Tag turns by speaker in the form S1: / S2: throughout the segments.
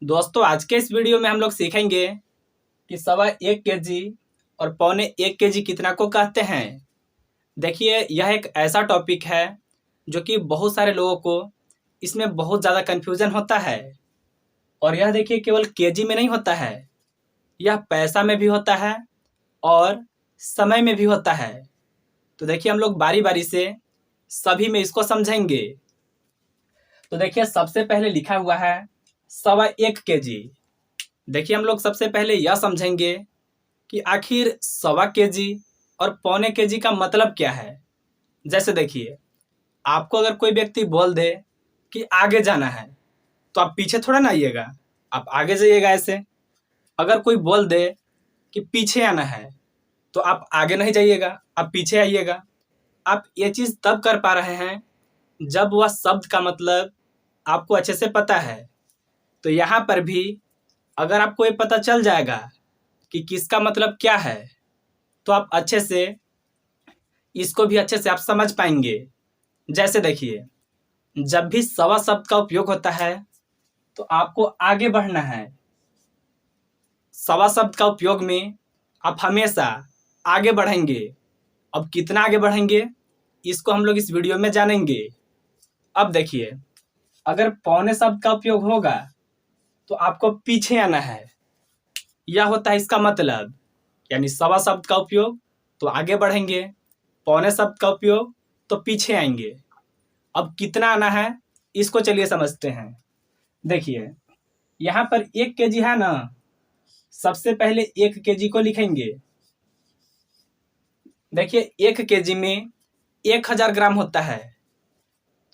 S1: दोस्तों आज के इस वीडियो में हम लोग सीखेंगे कि 1.25 केजी और 1.25 केजी कितना को कहते हैं। देखिए यह एक ऐसा टॉपिक है जो कि बहुत सारे लोगों को इसमें बहुत ज़्यादा कन्फ्यूज़न होता है। और यह देखिए केवल केजी में नहीं होता है, यह पैसा में भी होता है और समय में भी होता है। तो देखिए हम लोग बारी बारी से सभी में इसको समझेंगे। तो देखिए सबसे पहले लिखा हुआ है 1.25 केजी। देखिए हम लोग सबसे पहले यह समझेंगे कि आखिर 1.25 केजी और 1.25 केजी का मतलब क्या है। जैसे देखिए आपको अगर कोई व्यक्ति बोल दे कि आगे जाना है तो आप पीछे थोड़ा ना आइएगा, आप आगे जाइएगा ऐसे। अगर कोई बोल दे कि पीछे आना है तो आप आगे नहीं जाइएगा, आप पीछे आइएगा। आप ये चीज़ तब कर पा रहे हैं जब वह शब्द का मतलब आपको अच्छे से पता है। तो यहाँ पर भी अगर आपको ये पता चल जाएगा कि किसका मतलब क्या है तो आप अच्छे से इसको भी अच्छे से आप समझ पाएंगे। जैसे देखिए जब भी सवा शब्द का उपयोग होता है तो आपको आगे बढ़ना है। सवा शब्द का उपयोग में आप हमेशा आगे बढ़ेंगे। अब कितना आगे बढ़ेंगे इसको हम लोग इस वीडियो में जानेंगे। अब देखिए अगर पौने शब्द का उपयोग होगा तो आपको पीछे आना है, यह होता है इसका मतलब। यानी सवा शब्द का उपयोग तो आगे बढ़ेंगे, पौने शब्द का उपयोग तो पीछे आएंगे। अब कितना आना है इसको चलिए समझते हैं। देखिए यहाँ पर 1 केजी है ना, सबसे पहले 1 केजी को लिखेंगे। देखिए 1 केजी में 1000 ग्राम होता है।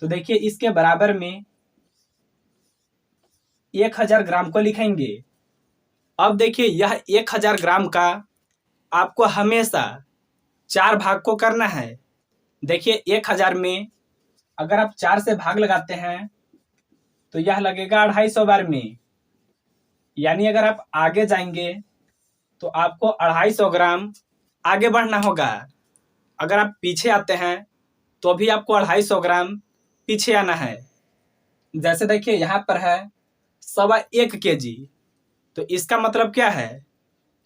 S1: तो देखिए इसके बराबर में 1000 ग्राम को लिखेंगे। अब देखिए यह 1000 ग्राम का आपको हमेशा 4 भाग को करना है। देखिए 1000 में अगर आप 4 से भाग लगाते हैं तो यह लगेगा 250 बार में। यानी अगर आप आगे जाएंगे तो आपको 250 ग्राम आगे बढ़ना होगा। अगर आप पीछे आते हैं तो भी आपको 250 ग्राम पीछे आना है। जैसे देखिए यहाँ पर है 1.25 केजी, तो इसका मतलब क्या है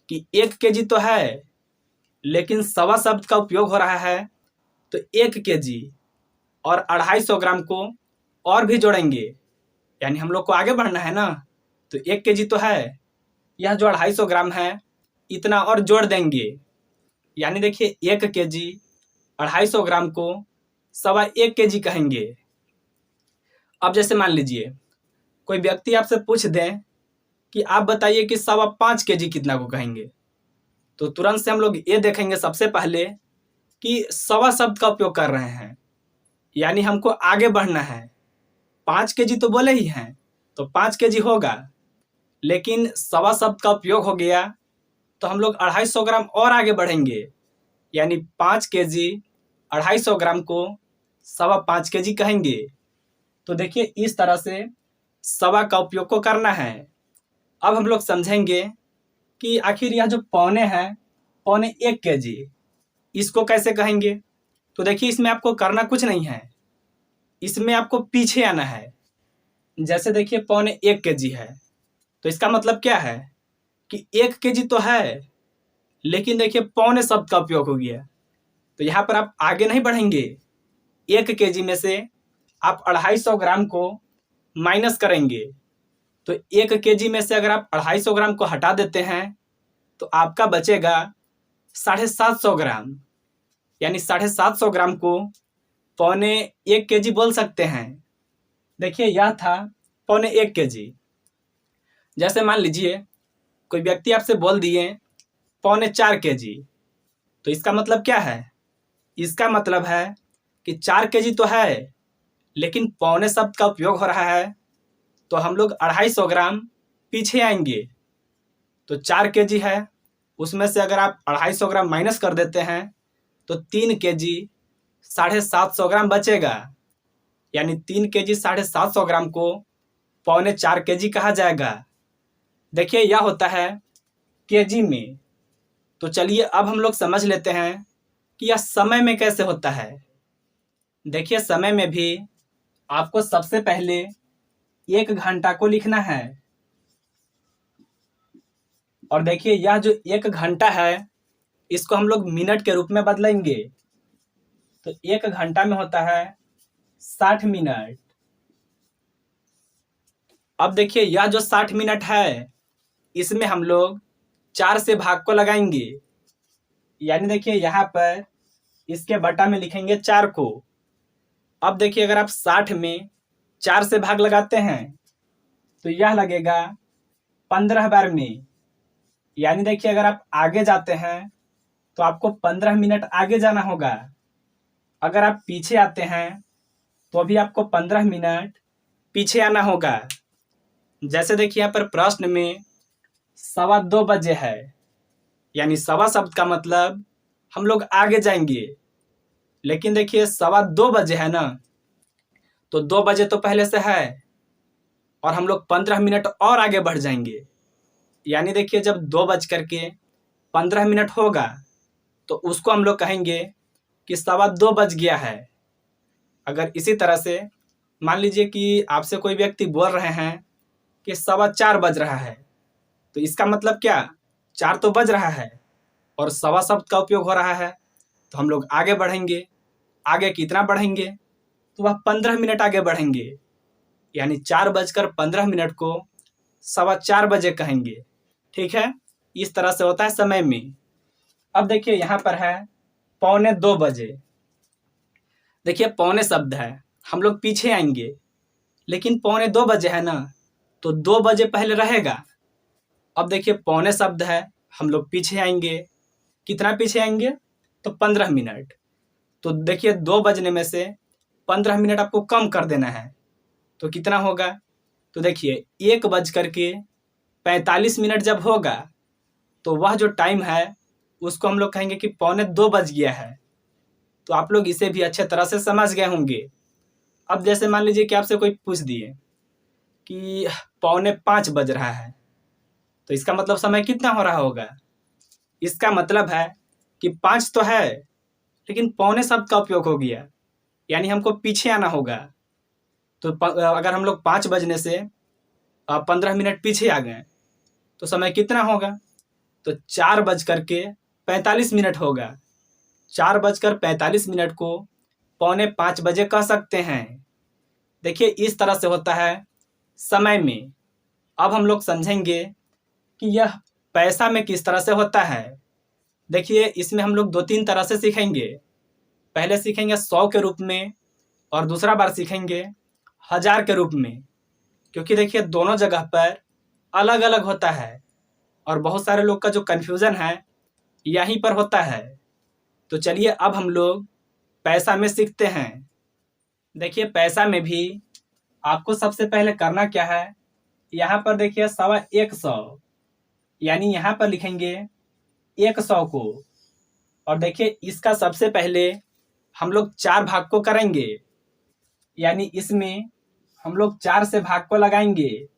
S1: कि 1 केजी तो है लेकिन सवा शब्द का उपयोग हो रहा है तो 1 केजी और 250 ग्राम को और भी जोड़ेंगे। यानी हम लोग को आगे बढ़ना है ना, तो 1 केजी तो है, यह जो 250 ग्राम है इतना और जोड़ देंगे। यानी देखिए 1 केजी 250 ग्राम को 1.25 केजी कहेंगे। अब जैसे मान लीजिए कोई व्यक्ति आपसे पूछ दें कि आप बताइए कि 5.25 केजी कितना को कहेंगे, तो तुरंत से हम लोग ये देखेंगे सबसे पहले कि सवा शब्द का उपयोग कर रहे हैं, यानी हमको आगे बढ़ना है। 5 केजी तो बोले ही हैं तो 5 केजी होगा, लेकिन सवा शब्द का उपयोग हो गया तो हम लोग 250 ग्राम और आगे बढ़ेंगे। यानी 5 केजी 250 ग्राम को 5.25 केजी कहेंगे। तो देखिए इस तरह से सवा का उपयोग को करना है। अब हम लोग समझेंगे कि आखिर यह जो पौने है, 1.25 केजी, इसको कैसे कहेंगे। तो देखिए इसमें आपको करना कुछ नहीं है, इसमें आपको पीछे आना है। जैसे देखिए 1.25 केजी है तो इसका मतलब क्या है कि 1 केजी तो है लेकिन देखिए पौने शब्द का उपयोग हो गया, तो यहाँ पर आप आगे नहीं बढ़ेंगे। 1 केजी में से आप 250 ग्राम को माइनस करेंगे, तो 1 केजी में से अगर आप 250 ग्राम को हटा देते हैं तो आपका बचेगा 750 ग्राम। यानी 750 ग्राम को 1.25 केजी बोल सकते हैं। देखिए यह था 1.25 केजी। जैसे मान लीजिए कोई व्यक्ति आपसे बोल दिए 4.25 केजी, तो इसका मतलब क्या है। इसका मतलब है कि 4 केजी तो है लेकिन पौने शब्द का उपयोग हो रहा है तो हम लोग 250 ग्राम पीछे आएंगे। तो 4 केजी है, उसमें से अगर आप 250 ग्राम माइनस कर देते हैं तो 3 केजी 750 ग्राम बचेगा। यानी 3 केजी 750 ग्राम को 4.25 केजी कहा जाएगा। देखिए यह होता है केजी में। तो चलिए अब हम लोग समझ लेते हैं कि यह समय में कैसे होता है। देखिए समय में भी आपको सबसे पहले 1 घंटा को लिखना है। और देखिए यह जो 1 घंटा है इसको हम लोग मिनट के रूप में बदलेंगे। तो 1 घंटा में होता है 60 मिनट। अब देखिए यह जो 60 मिनट है इसमें हम लोग 4 से भाग को लगाएंगे। यानी देखिए यहाँ पर इसके बटा में लिखेंगे 4 को। अब देखिए अगर आप 60 में 4 से भाग लगाते हैं तो यह लगेगा 15 बार में। यानी देखिए अगर आप आगे जाते हैं तो आपको 15 मिनट आगे जाना होगा। अगर आप पीछे आते हैं तो भी आपको 15 मिनट पीछे आना होगा। जैसे देखिए यहाँ पर प्रश्न में 2:15 है, यानी सवा शब्द का मतलब हम लोग आगे जाएंगे। लेकिन देखिए 2:15 है ना, तो 2 बजे तो पहले से है और हम लोग 15 मिनट और आगे बढ़ जाएंगे। यानी देखिए जब 2:15 होगा तो उसको हम लोग कहेंगे कि 2:15 बज गया है। अगर इसी तरह से मान लीजिए कि आपसे कोई व्यक्ति बोल रहे हैं कि 4:15 बज रहा है, तो इसका मतलब क्या, 4 तो बज रहा है और सवा शब्द का उपयोग हो रहा है, तो हम लोग आगे बढ़ेंगे। आगे कितना बढ़ेंगे, तो वह 15 मिनट आगे बढ़ेंगे। यानी 4:15 को 4:15 बजे कहेंगे। ठीक है, इस तरह से होता है समय में। अब देखिए यहाँ पर है 1:45। देखिए पौने शब्द है, हम लोग पीछे आएंगे, लेकिन 1:45 है ना, तो 2 बजे पहले रहेगा। अब देखिए पौने शब्द है, हम लोग पीछे आएंगे। कितना पीछे आएंगे, तो 15 मिनट। तो देखिए 2 बजने में से 15 मिनट आपको कम कर देना है, तो कितना होगा, तो देखिए 1:45 जब होगा तो वह जो टाइम है उसको हम लोग कहेंगे कि 1:45 बज गया है। तो आप लोग इसे भी अच्छे तरह से समझ गए होंगे। अब जैसे मान लीजिए कि आपसे कोई पूछ दिए कि 4:45 बज रहा है, तो इसका मतलब समय कितना हो रहा होगा। इसका मतलब है कि 5 तो है, लेकिन पौने शब्द का उपयोग हो गया, यानी हमको पीछे आना होगा। तो अगर हम लोग 5 बजने से 15 मिनट पीछे आ गए तो समय कितना होगा, तो 4:45 होगा। 4:45 को 4:45 बजे कह सकते हैं। देखिए इस तरह से होता है समय में। अब हम लोग समझेंगे कि यह पैसा में किस तरह से होता है। देखिए इसमें हम लोग 2-3 तरह से सीखेंगे। पहले सीखेंगे 100 के रूप में और दूसरा बार सीखेंगे 1000 के रूप में, क्योंकि देखिए दोनों जगह पर अलग अलग होता है और बहुत सारे लोग का जो कन्फ्यूज़न है यहीं पर होता है। तो चलिए अब हम लोग पैसा में सीखते हैं। देखिए पैसा में भी आपको सबसे पहले करना क्या है, यहाँ पर देखिए 125, यानी यहाँ पर लिखेंगे 100 को। और देखिए इसका सबसे पहले हम लोग 4 भाग को करेंगे, यानी इसमें हम लोग 4 से भाग को लगाएंगे।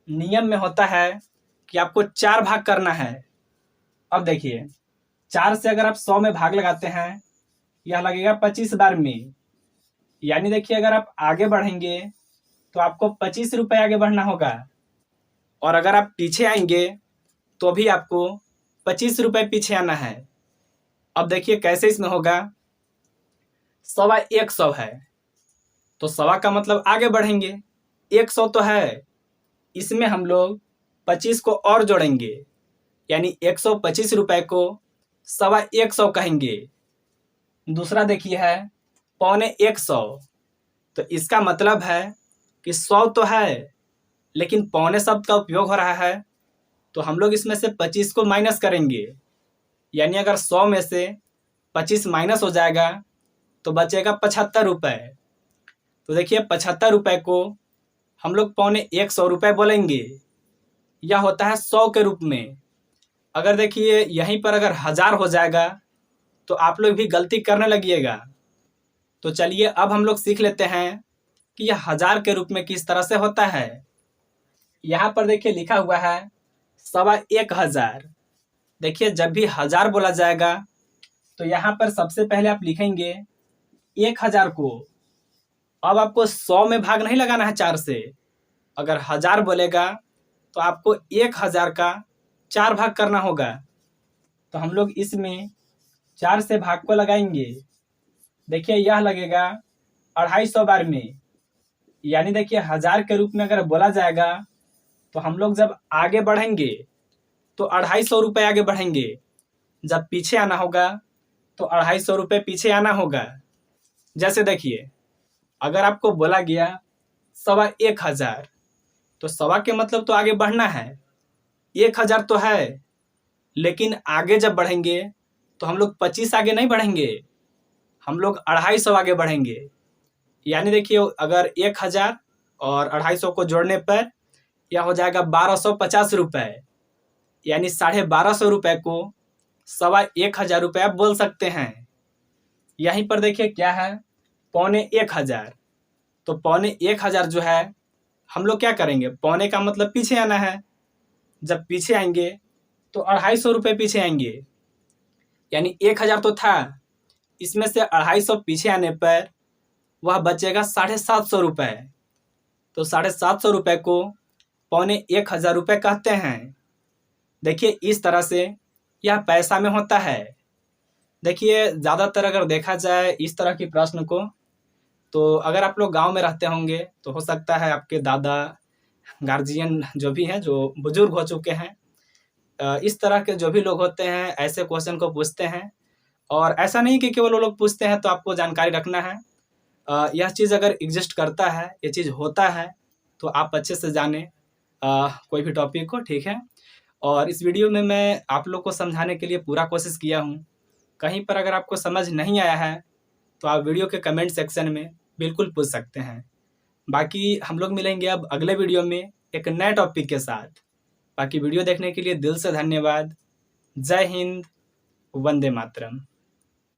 S1: नियम में होता है कि आपको 4 भाग करना है। अब देखिए 4 से अगर आप 100 में भाग लगाते हैं, यह लगेगा 25 बार में। यानी देखिए अगर आप आगे बढ़ेंगे तो आपको 25 रुपये आगे बढ़ना होगा, और अगर आप पीछे आएंगे तो भी आपको 25 रुपये पीछे आना है। अब देखिए कैसे इसमें होगा, 100 है तो 100 का मतलब आगे बढ़ेंगे, 100 तो है, इसमें हम लोग 25 को और जोड़ेंगे, यानी 125 रुपये को 125 कहेंगे। दूसरा देखिए है 125, तो इसका मतलब है कि 100 तो है, लेकिन पौने शब्द का उपयोग हो रहा है, तो हम लोग इसमें से 25 को माइनस करेंगे। यानी अगर 100 में से 25 माइनस हो जाएगा तो बचेगा 75 रुपये। तो देखिए 75 रुपये को हम लोग 125 रुपये बोलेंगे। यह होता है 100 के रूप में। अगर देखिए यहीं पर अगर 1000 हो जाएगा तो आप लोग भी गलती करने लगिएगा। तो चलिए अब हम लोग सीख लेते हैं कि यह 1000 के रूप में किस तरह से होता है। यहाँ पर देखिए लिखा हुआ है 125,000। देखिए जब भी 1000 बोला जाएगा तो यहाँ पर सबसे पहले आप लिखेंगे 1000 को। अब आपको 100 में भाग नहीं लगाना है 4 से। अगर 1000 बोलेगा तो आपको 1000 का 4 भाग करना होगा। तो हम लोग इसमें 4 से भाग को लगाएंगे। देखिए यह लगेगा 250 बार में, यानी देखिए 1000 के रूप में अगर बोला जाएगा तो हम लोग जब आगे बढ़ेंगे तो 250 रुपये आगे बढ़ेंगे। जब पीछे आना होगा तो 250 रुपये पीछे आना होगा। जैसे देखिए अगर आपको बोला गया 1000, तो 1 के मतलब तो आगे बढ़ना है, 1000 तो है, लेकिन आगे जब बढ़ेंगे तो हम लोग 25 आगे नहीं बढ़ेंगे, हम लोग 250 आगे बढ़ेंगे। यानी देखिए अगर 1000 और 250 को जोड़ने पर यह हो जाएगा 1250 रुपये, यानी 1250 रुपये को 1000 रुपये आप बोल सकते हैं। यहीं पर देखिए क्या है, 1500। तो 1500 जो है हम लोग क्या करेंगे, पौने का मतलब पीछे आना है। जब पीछे आएंगे तो 250 रुपये पीछे आएंगे, यानी 1000 तो था, इसमें से 250 पीछे आने पर वह बचेगा 750 रुपये। तो 750 रुपये को 1500 रुपये कहते हैं। देखिए इस तरह से यह पैसा में होता है। देखिए ज़्यादातर अगर देखा जाए इस तरह की प्रश्न को, तो अगर आप लोग गांव में रहते होंगे तो हो सकता है आपके दादा गार्जियन जो भी हैं, जो बुजुर्ग हो चुके हैं, इस तरह के जो भी लोग होते हैं ऐसे क्वेश्चन को पूछते हैं। और ऐसा नहीं कि केवल वो लोग पूछते हैं तो आपको जानकारी रखना है। यह चीज़ अगर एग्जिस्ट करता है, ये चीज़ होता है, तो आप अच्छे से जाने कोई भी टॉपिक को, ठीक है। और इस वीडियो में मैं आप लोग को समझाने के लिए पूरा कोशिश किया हूँ। कहीं पर अगर आपको समझ नहीं आया है तो आप वीडियो के कमेंट सेक्शन में बिल्कुल पूछ सकते हैं। बाकी हम लोग मिलेंगे अब अगले वीडियो में एक नए टॉपिक के साथ। बाकी वीडियो देखने के लिए दिल से धन्यवाद। जय हिंद, वंदे मातरम।